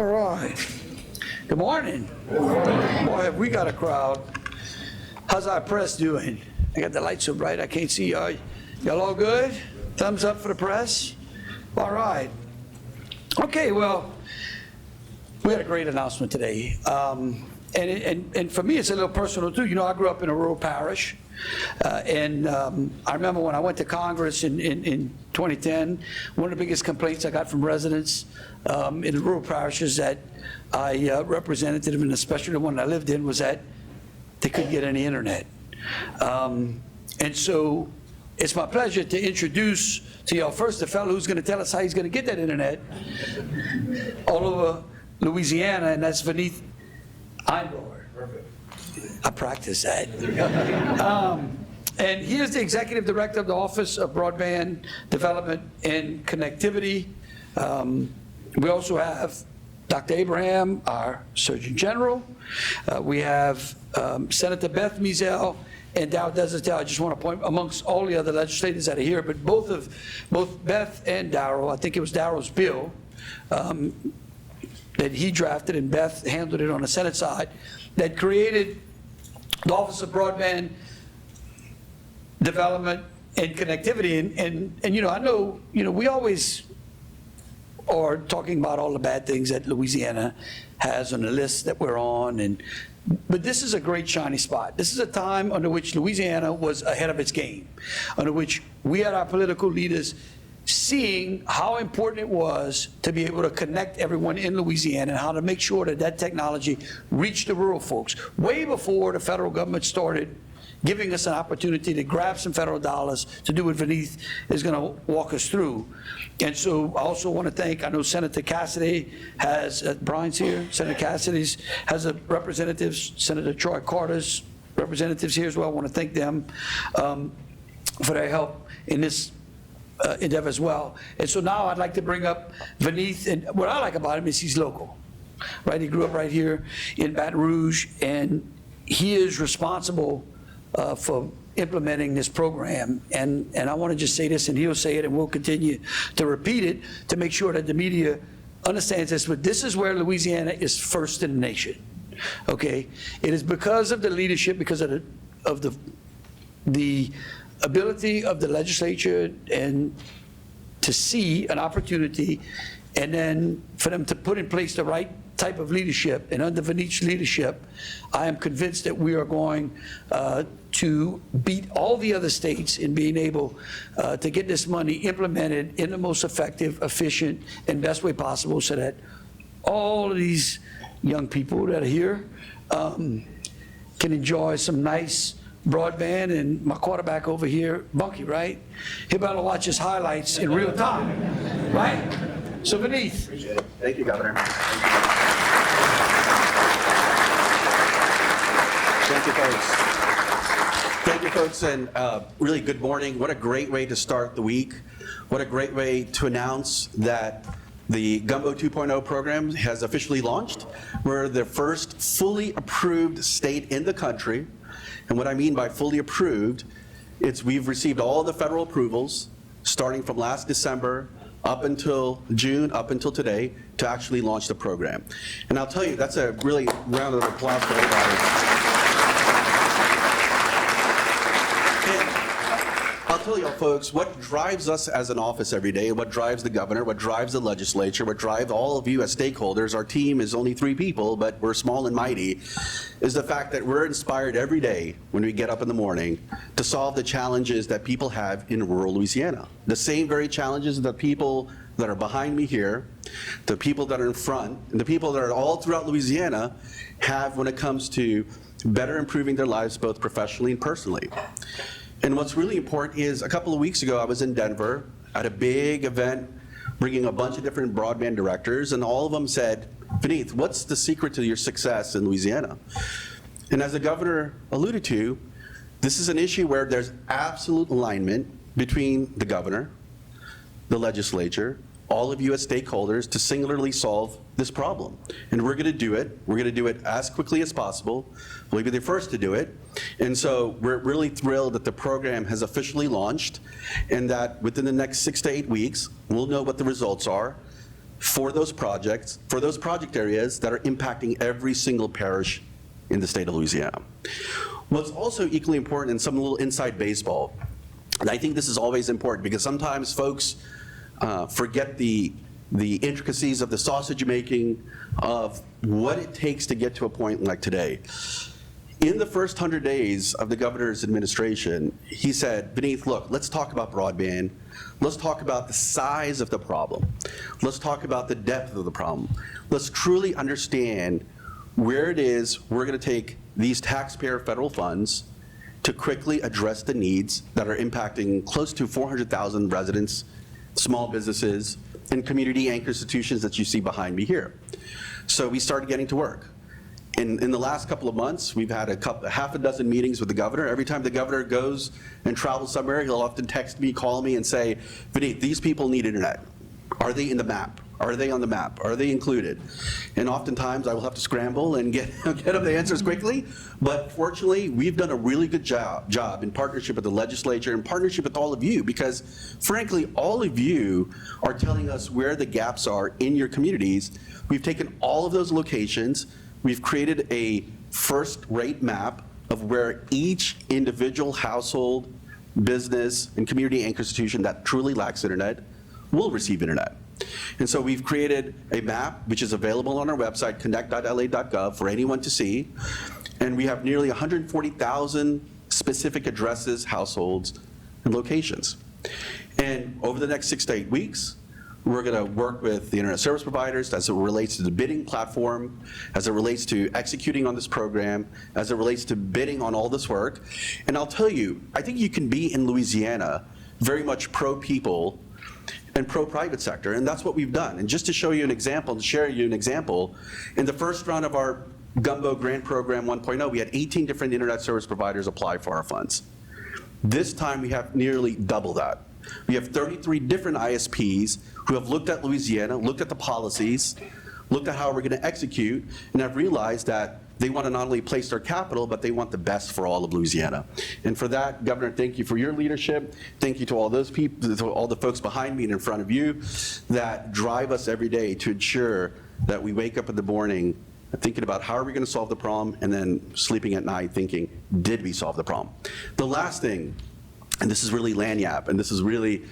All right. Good morning. Boy, have we got a crowd. How's our press doing? I got the lights so bright I can't see y'all. Y'all all good? Thumbs up for the press? All right. Okay, well, we had a great announcement today. And for me, it's a little personal too. You know, I grew up in a rural parish. I remember when I went to Congress in 2010, one of the biggest complaints I got from residents in the rural parishes that I represented them, and especially the one I lived in, was that they couldn't get any internet. And so it's my pleasure to introduce to y'all first the fellow who's going to tell us how he's going to get that internet all over Louisiana, and that's Vineeth Einblower. Perfect. I practiced that. And he is the Executive Director of the Office of Broadband Development and Connectivity. We also have Dr. Abraham, our Surgeon General. We have Senator Beth Mizell and Dow Desertel. I just want to point, amongst all the other legislators that are here, but both Beth and Darrell, I think it was Darrell's bill that he drafted, and Beth handled it on the Senate side, that created the Office of Broadband Development and Connectivity. And you know, I know, you know, we always are talking about all the bad things that Louisiana has on the list that we're on, but this is a great shiny spot. This is a time under which Louisiana was ahead of its game, under which we had our political leaders seeing how important it was to be able to connect everyone in Louisiana and how to make sure that that technology reached the rural folks way before the federal government started giving us an opportunity to grab some federal dollars to do what Vineeth is going to walk us through. And so I also want to thank, I know Senator Cassidy has, Brian's here, Senator Cassidy has a representatives, Senator Troy Carter's representatives here as well. I want to thank them for their help in this endeavor as well. And so now I'd like to bring up Vineeth, and what I like about him is he's local, right? He grew up right here in Baton Rouge, and he is responsible for implementing this program. And I want to just say this, and he'll say it, and we'll continue to repeat it to make sure that the media understands this, but this is where Louisiana is first in the nation, okay? It is because of the leadership, because of the ability of the legislature and to see an opportunity, and then for them to put in place the right type of leadership. And under Vineeth's leadership, I am convinced that we are going to beat all the other states in being able to get this money implemented in the most effective, efficient, and best way possible, so that all of these young people that are here can enjoy some nice broadband. And my quarterback over here, Bunky, right? He better watch his highlights in real time, right? So Vineeth. Appreciate it. Thank you, Governor. Thank you, folks. Thank you, folks, and really good morning. What a great way to start the week. What a great way to announce that the Gumbo 2.0 program has officially launched. We're the first fully approved state in the country. And what I mean by fully approved, it's we've received all the federal approvals starting from last December up until June, up until today, to actually launch the program. And I'll tell you, that's a really round of applause for everybody. I'll tell you, folks, what drives us as an office every day, what drives the governor, what drives the legislature, what drives all of you as stakeholders, our team is only 3 people, but we're small and mighty, is the fact that we're inspired every day when we get up in the morning to solve the challenges that people have in rural Louisiana. The same very challenges that people that are behind me here, the people that are in front, and the people that are all throughout Louisiana have when it comes to better improving their lives both professionally and personally. And what's really important is, a couple of weeks ago, I was in Denver at a big event bringing a bunch of different broadband directors, and all of them said, Vineeth, what's the secret to your success in Louisiana? And as the governor alluded to, this is an issue where there's absolute alignment between the governor, the legislature, all of you as stakeholders to singularly solve this problem. And we're going to do it. We're going to do it as quickly as possible. We'll be the first to do it. And so we're really thrilled that the program has officially launched, and that within the next 6 to 8 weeks, we'll know what the results are. for those projects, for those project areas that are impacting every single parish in the state of Louisiana. What's also equally important, and some little inside baseball, and I think this is always important because sometimes folks forget the intricacies of the sausage making, of what it takes to get to a point like today. In the first 100 days of the governor's administration, he said, Beneath, look, let's talk about broadband. Let's talk about the size of the problem. Let's talk about the depth of the problem. Let's truly understand where it is we're going to take these taxpayer federal funds to quickly address the needs that are impacting close to 400,000 residents, small businesses, and community anchor institutions that you see behind me here. So we started getting to work. In the last couple of months, we've had half a dozen meetings with the governor. Every time the governor goes and travels somewhere, he'll often text me, call me, and say, Vineet, these people need internet. Are they in the map? Are they on the map? Are they included? And oftentimes, I will have to scramble and get them the answers quickly. But fortunately, we've done a really good job in partnership with the legislature, in partnership with all of you, because frankly, all of you are telling us where the gaps are in your communities. We've taken all of those locations. We've created a first-rate map of where each individual household, business, and community anchor institution that truly lacks internet will receive internet. And so we've created a map which is available on our website, connect.la.gov, for anyone to see. And we have nearly 140,000 specific addresses, households, and locations. And over the next 6 to 8 weeks, we're going to work with the internet service providers as it relates to the bidding platform, as it relates to executing on this program, as it relates to bidding on all this work. And I'll tell you, I think you can be in Louisiana very much pro-people and pro-private sector, and that's what we've done. And just to show you an example, to share you an example, in the first round of our Gumbo Grant Program 1.0, we had 18 different internet service providers apply for our funds. This time we have nearly double that. We have 33 different ISPs who have looked at Louisiana, looked at the policies, looked at how we're going to execute, and have realized that they want to not only place their capital, but they want the best for all of Louisiana. And for that, Governor, thank you for your leadership. Thank you to all those people, to all the folks behind me and in front of you that drive us every day to ensure that we wake up in the morning thinking about how are we going to solve the problem, and then sleeping at night thinking, did we solve the problem? The last thing, and this is really lagniappe, and this is really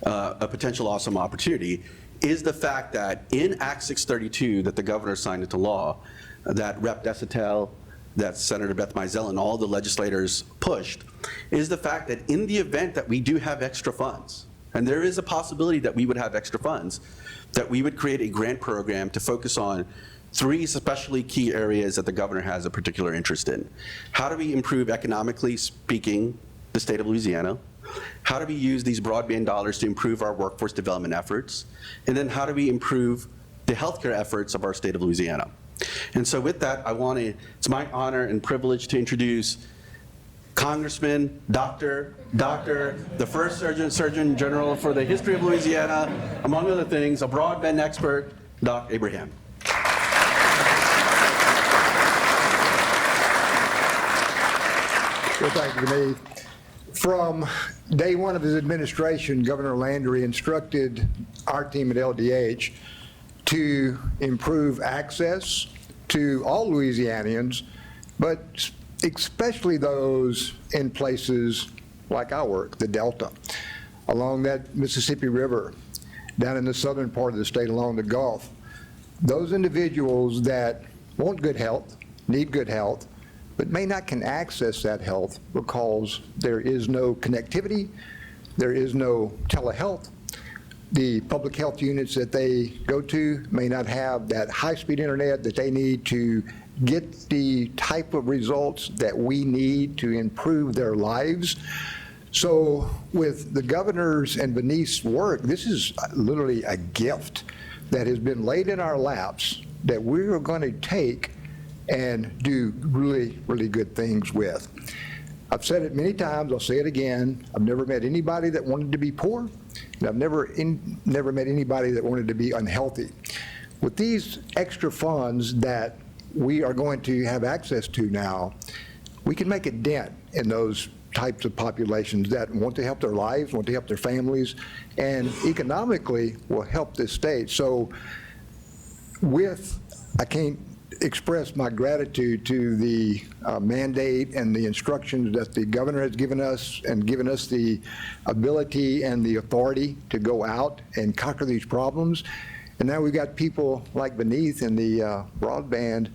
a potential awesome opportunity, is the fact that in Act 632 that the governor signed into law, that Rep. Desitel, that Senator Beth Mizell, and all the legislators pushed, is the fact that in the event that we do have extra funds, and there is a possibility that we would have extra funds, that we would create a grant program to focus on 3 especially key areas that the governor has a particular interest in. How do we improve, economically speaking, the state of Louisiana? How do we use these broadband dollars to improve our workforce development efforts? And then how do we improve the healthcare efforts of our state of Louisiana? And so with that, it's my honor and privilege to introduce Congressman, Dr., the first Surgeon General for the history of Louisiana, among other things, a broadband expert, Doc Abraham. Well, thank you, Beneath. From day one of his administration, Governor Landry instructed our team at LDH to improve access to all Louisianians, but especially those in places like I work, the Delta, along that Mississippi River, down in the southern part of the state along the Gulf. Those individuals that want good health, need good health, but may not can access that health because there is no connectivity, there is no telehealth. The public health units that they go to may not have that high-speed internet that they need to get the type of results that we need to improve their lives. So with the governor's and Beneath's work, this is literally a gift that has been laid in our laps that we are going to take and do really, really good things with. I've said it many times, I'll say it again, I've never met anybody that wanted to be poor, and I've never met anybody that wanted to be unhealthy. With these extra funds that we are going to have access to now, we can make a dent in those types of populations that want to help their lives, want to help their families, and economically will help this state. So I can't express my gratitude to the mandate and the instructions that the governor has given us, and given us the ability and the authority to go out and conquer these problems. And now we've got people like Beneath in the broadband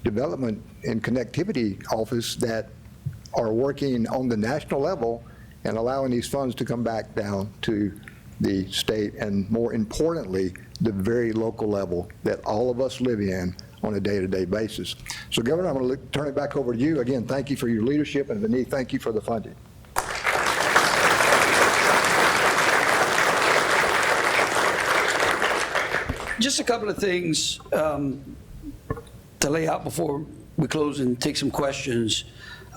development and connectivity office that are working on the national level and allowing these funds to come back down to the state, and more importantly, the very local level that all of us live in on a day-to-day basis. So Governor, I'm going to turn it back over to you. Again, thank you for your leadership, and Beneath, thank you for the funding. Just a couple of things to lay out before we close and take some questions.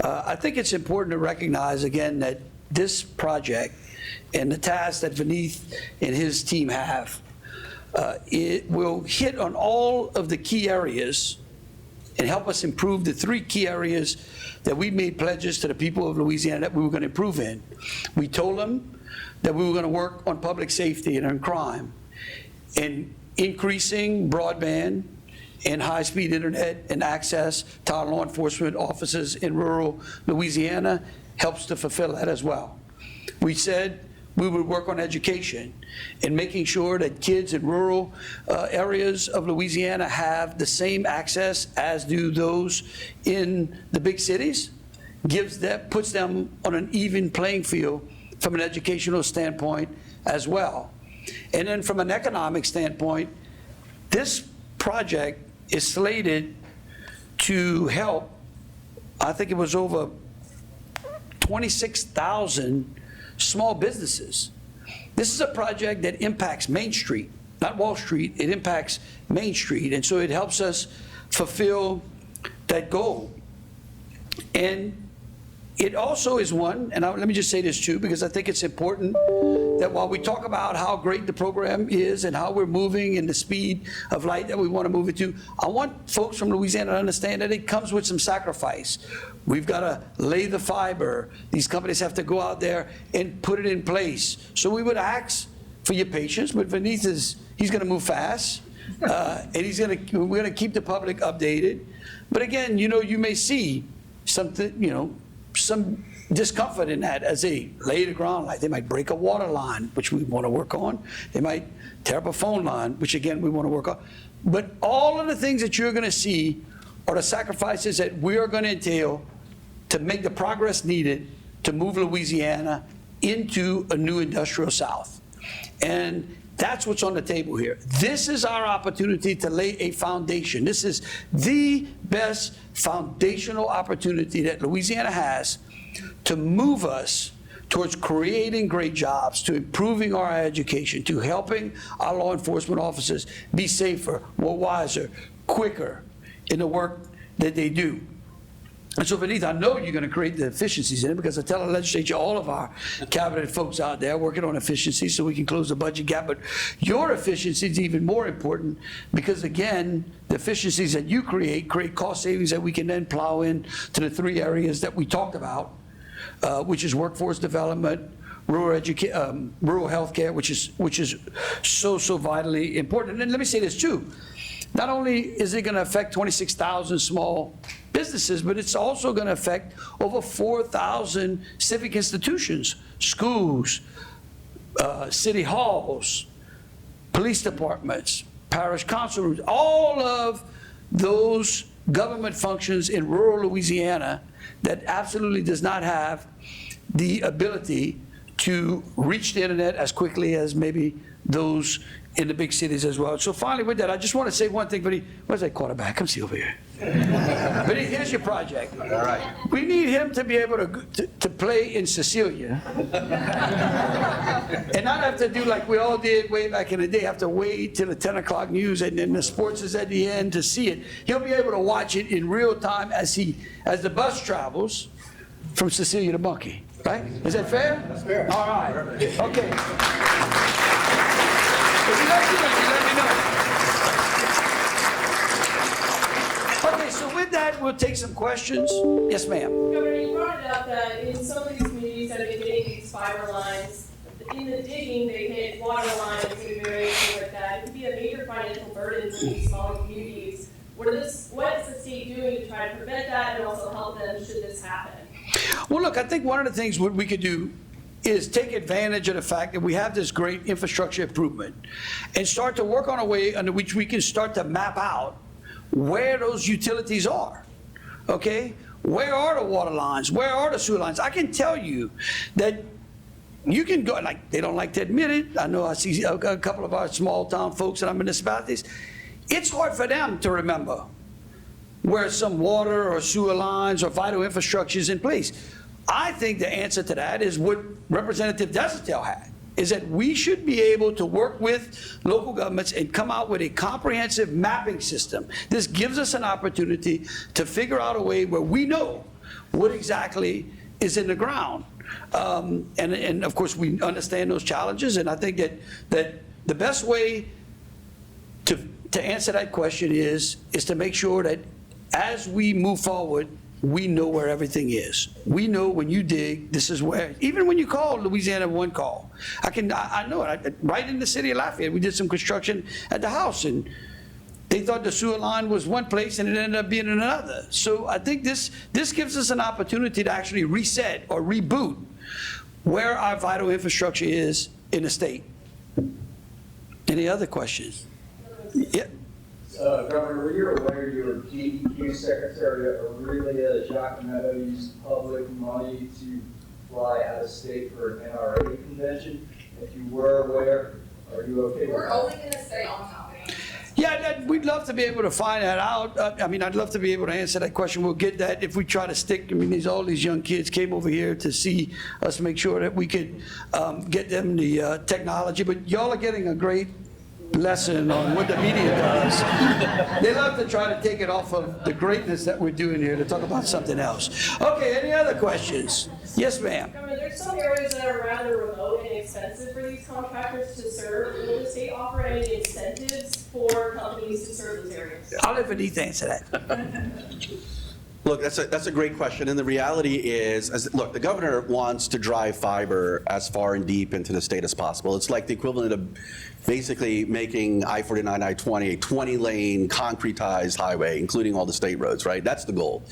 I think it's important to recognize, again, that this project and the task that Beneath and his team have, it will hit on all of the key areas and help us improve the 3 key areas that we made pledges to the people of Louisiana that we were going to improve in. We told them that we were going to work on public safety and on crime, and increasing broadband and high-speed internet and access to our law enforcement officers in rural Louisiana helps to fulfill that as well. We said we would work on education and making sure that kids in rural areas of Louisiana have the same access as do those in the big cities, puts them on an even playing field from an educational standpoint as well. And then from an economic standpoint, this project is slated to help, I think it was over 26,000 small businesses. This is a project that impacts Main Street, not Wall Street. It impacts Main Street, and so it helps us fulfill that goal. And it also is one, and let me just say this too, because I think it's important that while we talk about how great the program is and how we're moving and the speed of light that we want to move it to, I want folks from Louisiana to understand that it comes with some sacrifice. We've got to lay the fiber. These companies have to go out there and put it in place. So we would ask for your patience, but Beneath he's going to move fast, and we're going to keep the public updated. But again, you may see something, some discomfort in that as they lay the ground. Like they might break a water line, which we want to work on. They might tear up a phone line, which again we want to work on. But all of the things that you're going to see are the sacrifices that we are going to entail to make the progress needed to move Louisiana into a new industrial South. And that's what's on the table here. This is our opportunity to lay a foundation. This is the best foundational opportunity that Louisiana has to move us towards creating great jobs, to improving our education, to helping our law enforcement officers be safer, more wiser, quicker in the work that they do. And so, Beneath, I know you're going to create the efficiencies in it, because I tell the legislature, all of our cabinet folks out there working on efficiencies so we can close the budget gap. But your efficiency is even more important, because, again, the efficiencies that you create cost savings that we can then plow in to the 3 areas that we talked about, which is workforce development, rural health care, which is so vitally important. And then let me say this, too. Not only is it going to affect 26,000 small businesses, but it's also going to affect over 4,000 civic institutions, schools, city halls, police departments, parish council rooms, all of those government functions in rural Louisiana that absolutely does not have the ability to reach the internet as quickly as maybe those in the big cities as well. So finally with that, I just want to say one thing, Benny. Where's that quarterback? Come see over here. Benny, here's your project. All right. We need him to be able to play in Cecilia. And not have to do like we all did way back in the day, have to wait till the 10 o'clock news and then the sports is at the end to see it. He'll be able to watch it in real time as the bus travels from Cecilia to Bunkie. Right? Is that fair? That's fair. All right. Okay. If you like it, let me know. Okay, so with that, we'll take some questions. Yes, ma'am. Governor, you brought it up that in some of these communities that have been getting these fiber lines, in the digging, they hit water lines and variations like that. It could be a major financial burden to these smaller communities. What is the state doing to try to prevent that and also help them should this happen? Well, look, I think one of the things what we could do is take advantage of the fact that we have this great infrastructure improvement and start to work on a way under which we can start to map out where those utilities are, okay? Where are the water lines? Where are the sewer lines? I can tell you that you can go, like, they don't like to admit it. I know I see a couple of our small town folks in our municipalities. It's hard for them to remember where some water or sewer lines or vital infrastructure is in place. I think the answer to that is what Representative Desertel had, is that we should be able to work with local governments and come out with a comprehensive mapping system. This gives us an opportunity to figure out a way where we know what exactly is in the ground. And of course, we understand those challenges, and I think that the best way to answer that question is to make sure that as we move forward, we know where everything is. We know when you dig, this is where, even when you call Louisiana One Call, I know it. Right in the city of Lafayette, we did some construction at the house, and they thought the sewer line was one place and it ended up being another. So I think this gives us an opportunity to actually reset or reboot where our vital infrastructure is in the state. Any other questions? Yeah. Governor, were you aware your DEQ Secretary Aurelia Giacometto used public money to fly out of state for an NRA convention? If you were aware, are you okay with that? We're only going to stay on topic. Yeah, we'd love to be able to find that out. I mean, I'd love to be able to answer that question. We'll get that if we try to stick. I mean, all these young kids came over here to see us make sure that we could get them the technology. But y'all are getting a great lesson on what the media does. They love to try to take it off of the greatness that we're doing here to talk about something else. Okay, any other questions? Yes, ma'am. Governor, there's some areas that are rather remote and expensive for these contractors to serve. Will the state offer any incentives for companies to serve those areas? I'll let Vinith answer that. Look, that's a great question, and the reality is, look, the governor wants to drive fiber as far and deep into the state as possible. It's like the equivalent of basically making I-49, I-20 a 20-lane concretized highway, including all the state roads, right? That's the goal.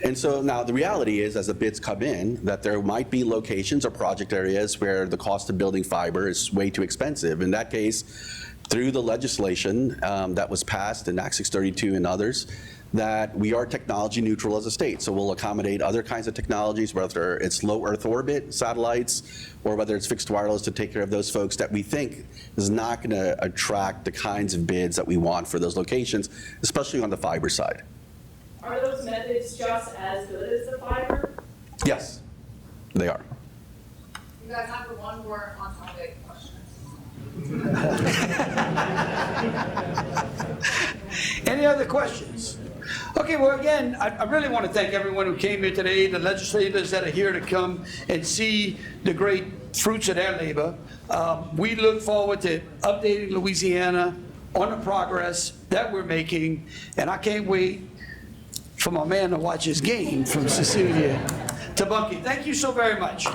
And so now the reality is, as the bids come in, that there might be locations or project areas where the cost of building fiber is way too expensive. In that case, through the legislation that was passed in Act 632 and others, that we are technology neutral as a state. So we'll accommodate other kinds of technologies, whether it's low Earth orbit satellites or whether it's fixed wireless, to take care of those folks that we think is not going to attract the kinds of bids that we want for those locations, especially on the fiber side. Are those methods just as good as the fiber? Yes, they are. You guys have one more on topic question. Any other questions? Okay, well, again, I really want to thank everyone who came here today, the legislators that are here to come and see the great fruits of their labor. We look forward to updating Louisiana on the progress that we're making, and I can't wait for my man to watch his game from Cecilia to Bunkie. Thank you so very much.